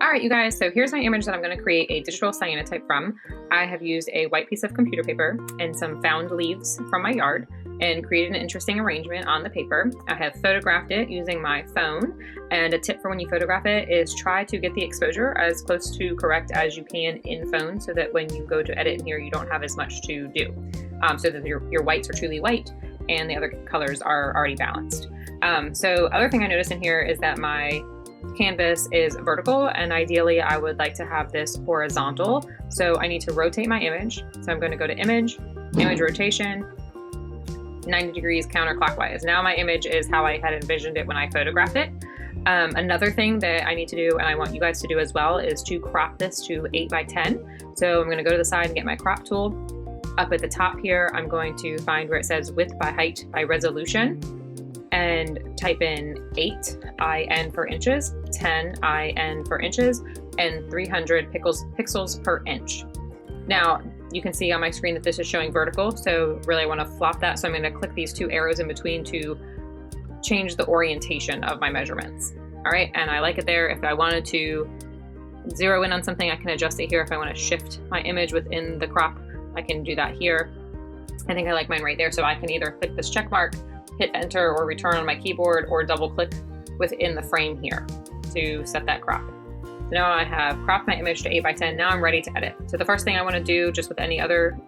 All right, you guys, so here's my image that I'm going to create a digital cyanotype from. I have used a white piece of computer paper and some found leaves from my yard and created an interesting arrangement on the paper. I have photographed it using my phone, and a tip for when you photograph it is try to get the exposure as close to correct as you can in phone so that when you go to edit in here, you don't have as much to do, so that your whites are truly white and the other colors are already balanced. So other thing I noticed in here is that my canvas is vertical, and ideally I would like to have this horizontal. So I need to rotate my image. So I'm going to go to image rotation, 90 degrees counterclockwise. Now my image is how I had envisioned it when I photographed it. Another thing that I need to do, and I want you guys to do as well, is to crop this to 8:10. So I'm going to go to the side and get my crop tool. Up at the top here, I'm going to find where it says width by height by resolution, and type in 8 IN for inches, 10 IN for inches, and 300 pixels per inch. Now, you can see on my screen that this is showing vertical, so really I want to flop that, so I'm going to click these two arrows in between to change the orientation of my measurements. All right, and I like it there. If I wanted to zero in on something, I can adjust it here. If I want to shift my image within the crop, I can do that here. I think I like mine right there, so I can either click this check mark, hit enter or return on my keyboard, or double click within the frame here to set that crop. So now I have cropped my image to 8:10. Now I'm ready to edit. So the first thing I want to do, just with any other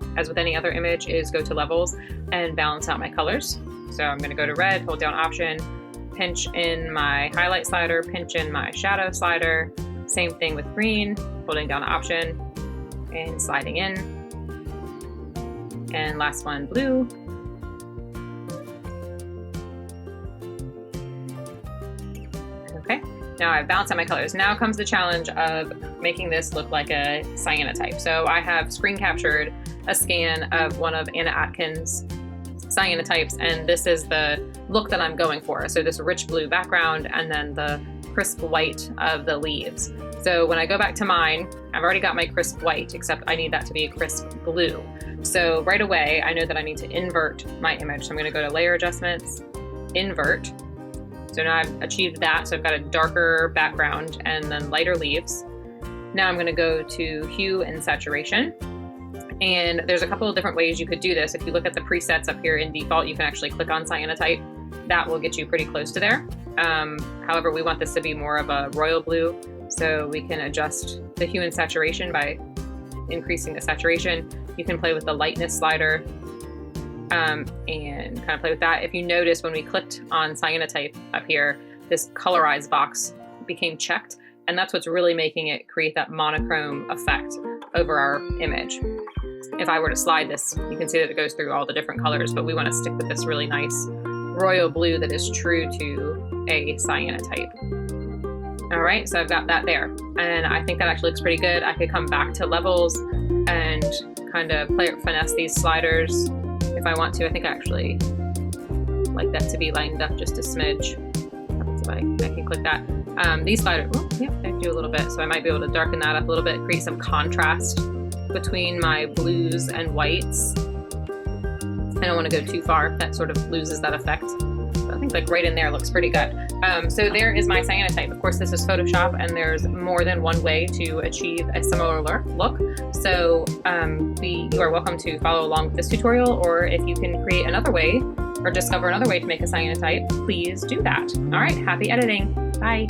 image, is go to levels and balance out my colors. So I'm going to go to red, hold down option, pinch in my highlight slider, pinch in my shadow slider. Same thing with green, holding down option and sliding in. And last one, blue. Okay, now I've balanced out my colors. Now comes the challenge of making this look like a cyanotype. So I have screen captured a scan of one of Anna Atkins' cyanotypes, and this is the look that I'm going for. So this rich blue background and then the crisp white of the leaves. So when I go back to mine, I've already got my crisp white, except I need that to be a crisp blue. So right away, I know that I need to invert my image. So I'm going to go to layer adjustments, invert. So now I've achieved that. So I've got a darker background and then lighter leaves. Now I'm going to go to Hue and Saturation. And there's a couple of different ways you could do this. If you look at the presets up here in default, you can actually click on Cyanotype. That will get you pretty close to there. However, we want this to be more of a royal blue. So we can adjust the Hue and Saturation by increasing the saturation. You can play with the lightness slider and kind of play with that. If you notice, when we clicked on Cyanotype up here, this colorize box became checked, and that's what's really making it create that monochrome effect over our image. If I were to slide this, you can see that it goes through all the different colors, but we want to stick with this really nice royal blue that is true to a cyanotype. All right, so I've got that there, and I think that actually looks pretty good. I could come back to levels and kind of finesse these sliders if I want to. I think I actually like that to be lined up just a smidge. So I can click that. These sliders, I do a little bit, so I might be able to darken that up a little bit, create some contrast between my blues and whites. I don't want to go too far. That sort of loses that effect. But I think like right in there looks pretty good. So there is my cyanotype. Of course, this is Photoshop, and there's more than one way to achieve a similar look. So you are welcome to follow along with this tutorial, or if you can create another way or discover another way to make a cyanotype, please do that. All right, happy editing. Bye.